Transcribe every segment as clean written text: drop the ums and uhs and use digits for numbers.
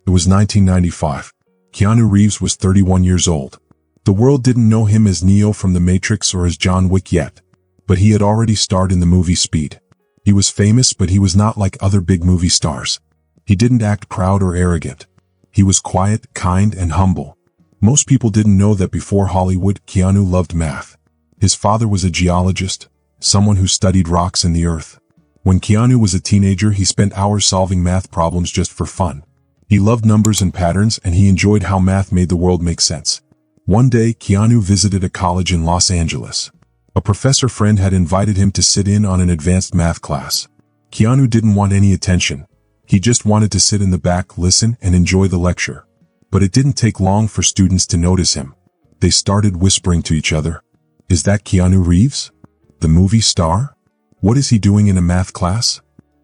It was 1995. Keanu Reeves was 31 years old. The world didn't know him as Neo from The Matrix or as John Wick yet, but he had already starred in the movie Speed. He was famous, but he was not like other big movie stars. He didn't act proud or arrogant. He was quiet, kind, and humble. Most people didn't know that before Hollywood, Keanu loved math. His father was a geologist, someone who studied rocks in the earth. When Keanu was a teenager, he spent hours solving math problems just for fun. He loved numbers and patterns, and he enjoyed how math made the world make sense. One day, Keanu visited a college in Los Angeles. A professor friend had invited him to sit in on an advanced math class. Keanu didn't want any attention. He just wanted to sit in the back, listen, and enjoy the lecture. But it didn't take long for students to notice him. They started whispering to each other. Is that Keanu Reeves? The movie star? What is he doing in a math class?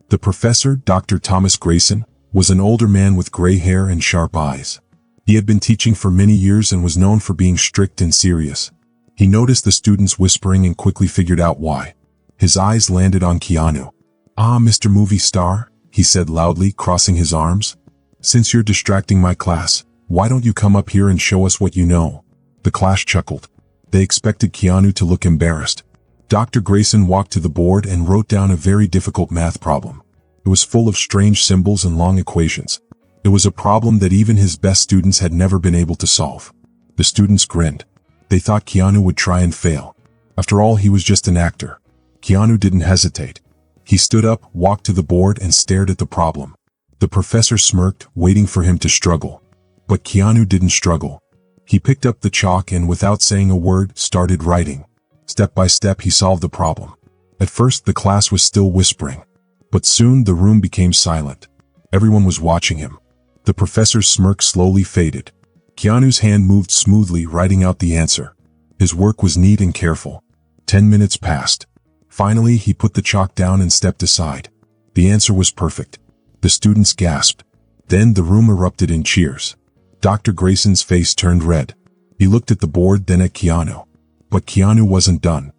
The professor, Dr. Thomas Grayson, was an older man with gray hair and sharp eyes. He had been teaching for many years and was known for being strict and serious. He noticed the students whispering and quickly figured out why. His eyes landed on Keanu. "Ah, Mr. Movie Star," he said loudly, crossing his arms. "Since you're distracting my class, why don't you come up here and show us what you know?" The class chuckled. They expected Keanu to look embarrassed. Dr. Grayson walked to the board and wrote down a very difficult math problem. It was full of strange symbols and long equations. It was a problem that even his best students had never been able to solve. The students grinned. They thought Keanu would try and fail. After all, he was just an actor. Keanu didn't hesitate. He stood up, walked to the board, and stared at the problem. The professor smirked, waiting for him to struggle. But Keanu didn't struggle. He picked up the chalk and, without saying a word, started writing. Step by step, he solved the problem. At first, the class was still whispering. But soon, the room became silent. Everyone was watching him. The professor's smirk slowly faded. Keanu's hand moved smoothly, writing out the answer. His work was neat and careful. 10 minutes passed. Finally, he put the chalk down and stepped aside. The answer was perfect. The students gasped. Then the room erupted in cheers. Dr. Grayson's face turned red. He looked at the board, then at Keanu. But Keanu wasn't done.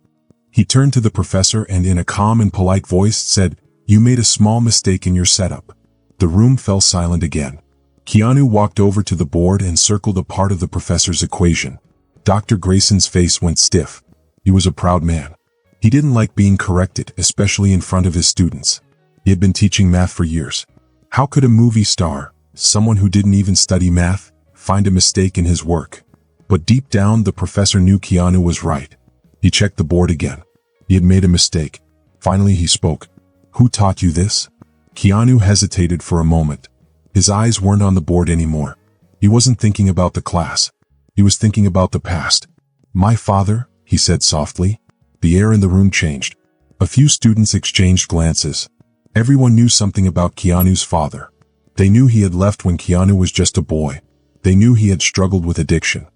He turned to the professor and in a calm and polite voice said, "You made a small mistake in your setup." The room fell silent again. Keanu walked over to the board and circled a part of the professor's equation. Dr. Grayson's face went stiff. He was a proud man. He didn't like being corrected, especially in front of his students. He had been teaching math for years. How could a movie star, someone who didn't even study math, find a mistake in his work? But deep down, the professor knew Keanu was right. He checked the board again. He had made a mistake. Finally, he spoke. "Who taught you this?" Keanu hesitated for a moment. His eyes weren't on the board anymore. He wasn't thinking about the class. He was thinking about the past. "My father," he said softly. The air in the room changed. A few students exchanged glances. Everyone knew something about Keanu's father. They knew he had left when Keanu was just a boy. They knew he had struggled with addiction.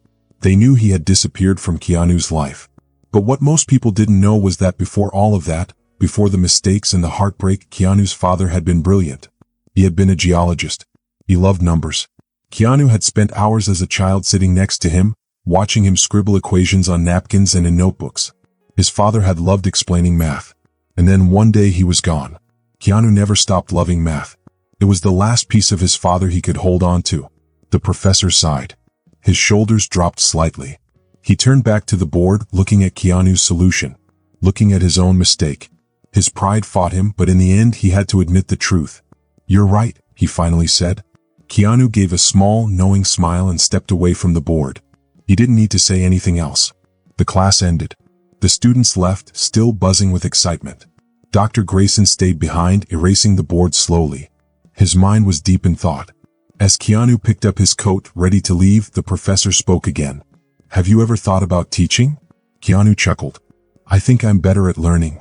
They knew he had disappeared from Keanu's life. But what most people didn't know was that before all of that, before the mistakes and the heartbreak, Keanu's father had been brilliant. He had been a geologist. He loved numbers. Keanu had spent hours as a child sitting next to him, watching him scribble equations on napkins and in notebooks. His father had loved explaining math. And then one day he was gone. Keanu never stopped loving math. It was the last piece of his father he could hold on to. The professor sighed. His shoulders dropped slightly. He turned back to the board, looking at Keanu's solution, looking at his own mistake. His pride fought him, but in the end he had to admit the truth. "You're right," he finally said. Keanu gave a small, knowing smile and stepped away from the board. He didn't need to say anything else. The class ended. The students left, still buzzing with excitement. Dr. Grayson stayed behind, erasing the board slowly. His mind was deep in thought. As Keanu picked up his coat, ready to leave, the professor spoke again. "Have you ever thought about teaching?" Keanu chuckled. "I think I'm better at learning."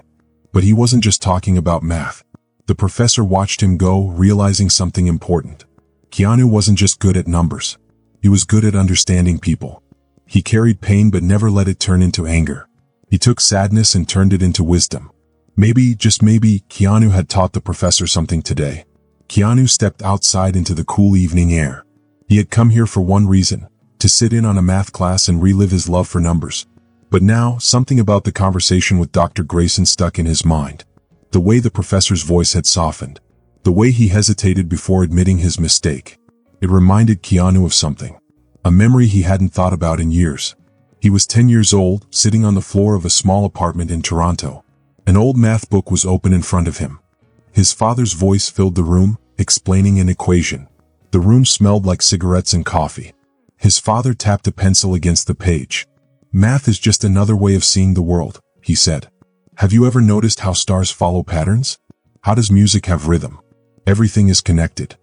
But he wasn't just talking about math. The professor watched him go, realizing something important. Keanu wasn't just good at numbers. He was good at understanding people. He carried pain but never let it turn into anger. He took sadness and turned it into wisdom. Maybe, just maybe, Keanu had taught the professor something today. Keanu stepped outside into the cool evening air. He had come here for one reason, to sit in on a math class and relive his love for numbers. But now, something about the conversation with Dr. Grayson stuck in his mind. The way the professor's voice had softened. The way he hesitated before admitting his mistake. It reminded Keanu of something. A memory he hadn't thought about in years. He was 10 years old, sitting on the floor of a small apartment in Toronto. An old math book was open in front of him. His father's voice filled the room, explaining an equation. The room smelled like cigarettes and coffee. His father tapped a pencil against the page. "Math is just another way of seeing the world," he said. "Have you ever noticed how stars follow patterns? How does music have rhythm? Everything is connected.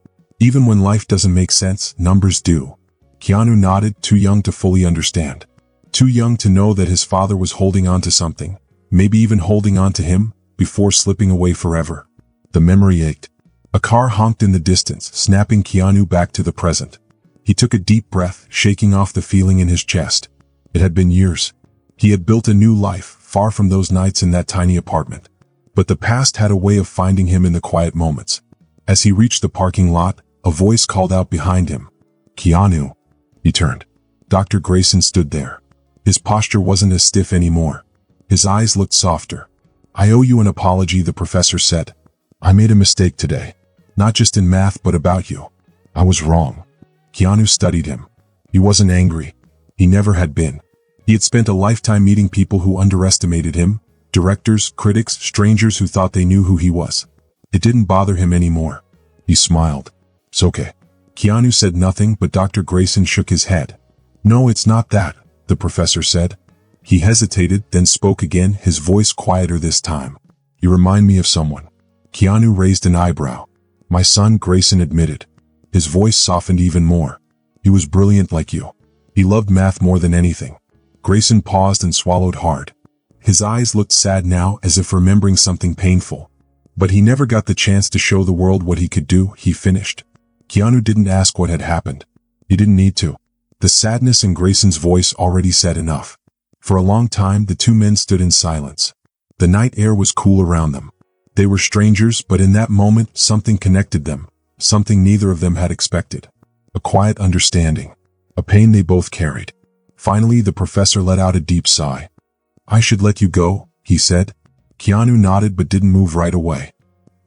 Even when life doesn't make sense, numbers do." Keanu nodded, too young to fully understand. Too young to know that his father was holding on to something, maybe even holding on to him, before slipping away forever. The memory ached. A car honked in the distance, snapping Keanu back to the present. He took a deep breath, shaking off the feeling in his chest. It had been years. He had built a new life, far from those nights in that tiny apartment. But the past had a way of finding him in the quiet moments. As he reached the parking lot, a voice called out behind him. "Keanu." He turned. Dr. Grayson stood there. His posture wasn't as stiff anymore. His eyes looked softer. "I owe you an apology," the professor said. "I made a mistake today. Not just in math but about you. I was wrong." Keanu studied him. He wasn't angry. He never had been. He had spent a lifetime meeting people who underestimated him, directors, critics, strangers who thought they knew who he was. It didn't bother him anymore. He smiled. "It's okay." Keanu said nothing, but Dr. Grayson shook his head. "No, it's not that," the professor said. He hesitated, then spoke again, his voice quieter this time. "You remind me of someone." Keanu raised an eyebrow. "My son," Grayson admitted. His voice softened even more. "He was brilliant like you. He loved math more than anything." Grayson paused and swallowed hard. His eyes looked sad now, as if remembering something painful. "But he never got the chance to show the world what he could do," he finished. Keanu didn't ask what had happened. He didn't need to. The sadness in Grayson's voice already said enough. For a long time, the two men stood in silence. The night air was cool around them. They were strangers, but in that moment, something connected them, something neither of them had expected. A quiet understanding. A pain they both carried. Finally, the professor let out a deep sigh. "I should let you go," he said. Keanu nodded but didn't move right away.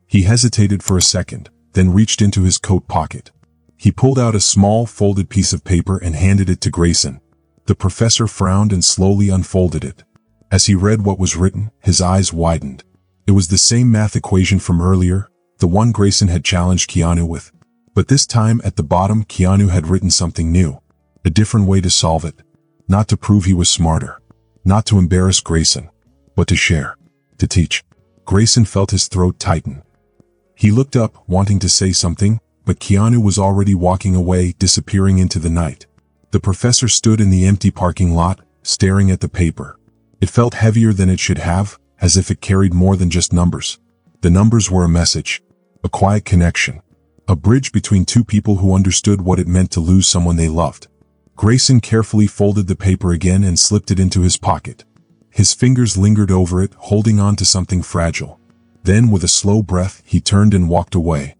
He hesitated for a second, then reached into his coat pocket. He pulled out a small, folded piece of paper and handed it to Grayson. The professor frowned and slowly unfolded it. As he read what was written, his eyes widened. It was the same math equation from earlier, the one Grayson had challenged Keanu with. But this time, at the bottom, Keanu had written something new. A different way to solve it. Not to prove he was smarter. Not to embarrass Grayson. But to share. To teach. Grayson felt his throat tighten. He looked up, wanting to say something, but Keanu was already walking away, disappearing into the night. The professor stood in the empty parking lot, staring at the paper. It felt heavier than it should have, as if it carried more than just numbers. The numbers were a message. A quiet connection. A bridge between two people who understood what it meant to lose someone they loved. Grayson carefully folded the paper again and slipped it into his pocket. His fingers lingered over it, holding on to something fragile. Then, with a slow breath, he turned and walked away.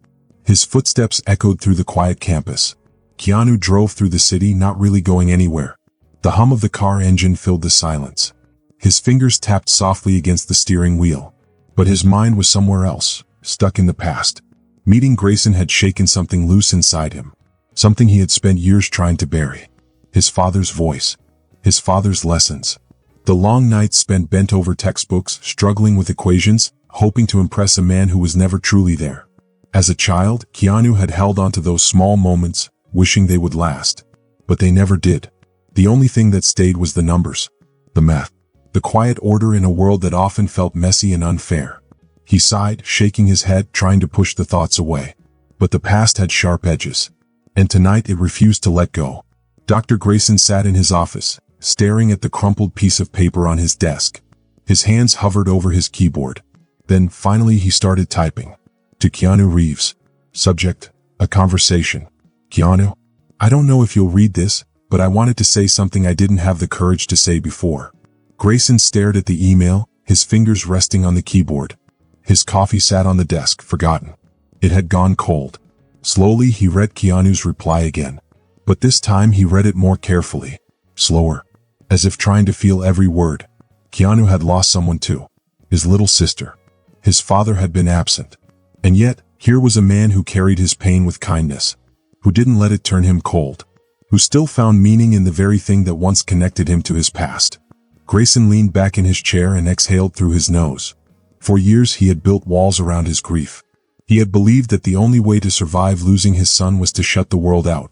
His footsteps echoed through the quiet campus. Keanu drove through the city, not really going anywhere. The hum of the car engine filled the silence. His fingers tapped softly against the steering wheel. But his mind was somewhere else, stuck in the past. Meeting Grayson had shaken something loose inside him. Something he had spent years trying to bury. His father's voice. His father's lessons. The long nights spent bent over textbooks, struggling with equations, hoping to impress a man who was never truly there. As a child, Keanu had held on to those small moments, wishing they would last. But they never did. The only thing that stayed was the numbers. The math. The quiet order in a world that often felt messy and unfair. He sighed, shaking his head, trying to push the thoughts away. But the past had sharp edges. And tonight it refused to let go. Dr. Grayson sat in his office, staring at the crumpled piece of paper on his desk. His hands hovered over his keyboard. Then, finally, he started typing. To Keanu Reeves. Subject, a conversation. Keanu, I don't know if you'll read this, but I wanted to say something I didn't have the courage to say before. Grayson stared at the email, his fingers resting on the keyboard. His coffee sat on the desk, forgotten. It had gone cold. Slowly, he read Keanu's reply again. But this time he read it more carefully. Slower. As if trying to feel every word. Keanu had lost someone too. His little sister. His father had been absent. And yet, here was a man who carried his pain with kindness. who didn't let it turn him cold, who still found meaning in the very thing that once connected him to his past. Grayson leaned back in his chair and exhaled through his nose. For years he had built walls around his grief. He had believed that the only way to survive losing his son was to shut the world out.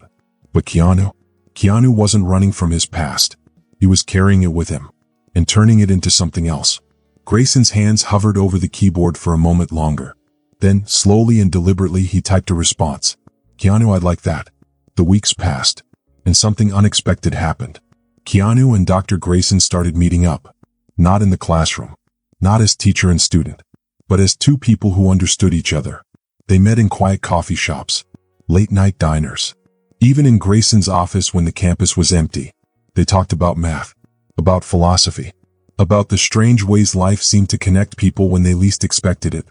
But Keanu wasn't running from his past. He was carrying it with him, and turning it into something else. Grayson's hands hovered over the keyboard for a moment longer. Then, slowly and deliberately, he typed a response. "Keanu, I'd like that." The weeks passed, and something unexpected happened. Keanu and Dr. Grayson started meeting up. Not in the classroom, not as teacher and student, but as two people who understood each other. They met in quiet coffee shops, late-night diners. Even in Grayson's office when the campus was empty. They talked about math, about philosophy, about the strange ways life seemed to connect people when they least expected it.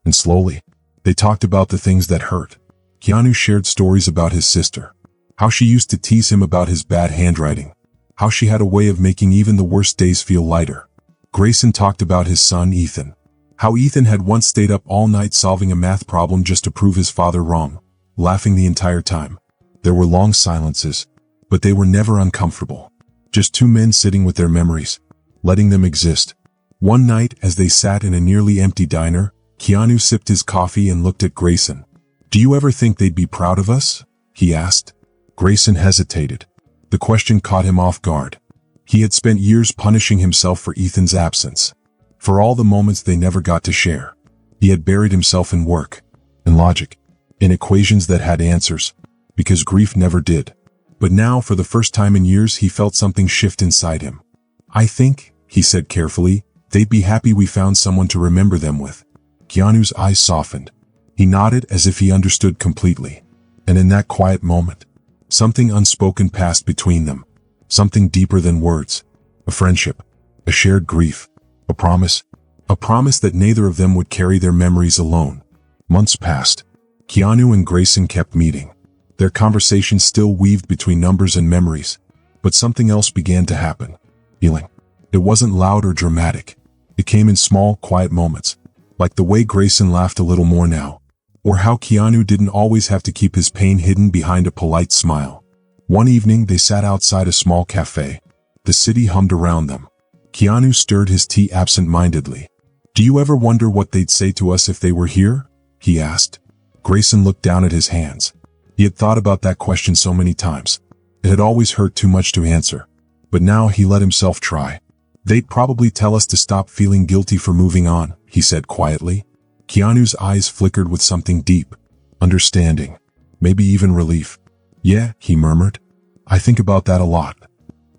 And slowly, they talked about the things that hurt. Keanu shared stories about his sister, how she used to tease him about his bad handwriting, how she had a way of making even the worst days feel lighter. Grayson talked about his son Ethan, how Ethan had once stayed up all night solving a math problem just to prove his father wrong, laughing the entire time. There were long silences, but they were never uncomfortable. Just two men sitting with their memories, letting them exist. One night, as they sat in a nearly empty diner, Keanu sipped his coffee and looked at Grayson. "Do you ever think they'd be proud of us?" he asked. Grayson hesitated. The question caught him off guard. He had spent years punishing himself for Ethan's absence, for all the moments they never got to share. He had buried himself in work, in logic, in equations that had answers, because grief never did. But now, for the first time in years, he felt something shift inside him. "I think," he said carefully, "they'd be happy we found someone to remember them with." Keanu's eyes softened. He nodded as if he understood completely. And in that quiet moment, something unspoken passed between them. Something deeper than words. A friendship. A shared grief. A promise. A promise that neither of them would carry their memories alone. Months passed. Keanu and Grayson kept meeting. Their conversation still weaved between numbers and memories. But something else began to happen. Healing. It wasn't loud or dramatic. It came in small, quiet moments. Like the way Grayson laughed a little more now. Or how Keanu didn't always have to keep his pain hidden behind a polite smile. One evening they sat outside a small cafe. The city hummed around them. Keanu stirred his tea absent-mindedly. "Do you ever wonder what they'd say to us if they were here?" he asked. Grayson looked down at his hands. He had thought about that question so many times. It had always hurt too much to answer. But now he let himself try. "They'd probably tell us to stop feeling guilty for moving on," he said quietly. Keanu's eyes flickered with something deep. Understanding. Maybe even relief. "Yeah," he murmured. "I think about that a lot."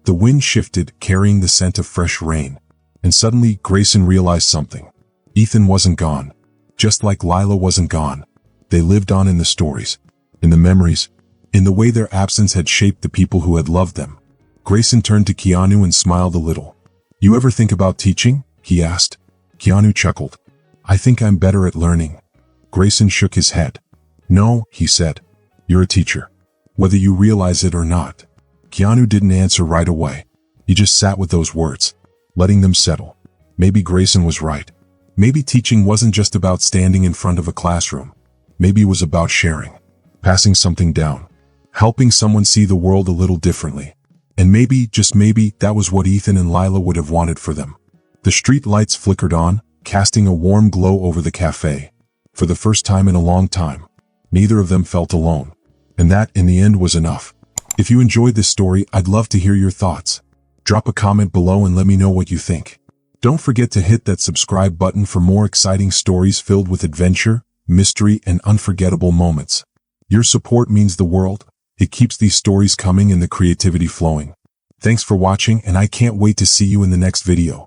The wind shifted, carrying the scent of fresh rain. And suddenly, Grayson realized something. Ethan wasn't gone. Just like Lila wasn't gone. They lived on in the stories. In the memories, in the way their absence had shaped the people who had loved them. Grayson turned to Keanu and smiled a little. "You ever think about teaching?" he asked. Keanu chuckled. "I think I'm better at learning." Grayson shook his head. "No," he said. "You're a teacher. Whether you realize it or not." Keanu didn't answer right away. He just sat with those words, letting them settle. Maybe Grayson was right. Maybe teaching wasn't just about standing in front of a classroom. Maybe it was about sharing. Passing something down, helping someone see the world a little differently. And maybe, just maybe, that was what Ethan and Lila would have wanted for them. The street lights flickered on, casting a warm glow over the cafe. For the first time in a long time, neither of them felt alone. And that, in the end, was enough. If you enjoyed this story, I'd love to hear your thoughts. Drop a comment below and let me know what you think. Don't forget to hit that subscribe button for more exciting stories filled with adventure, mystery, and unforgettable moments. Your support means the world. It keeps these stories coming and the creativity flowing. Thanks for watching, and I can't wait to see you in the next video.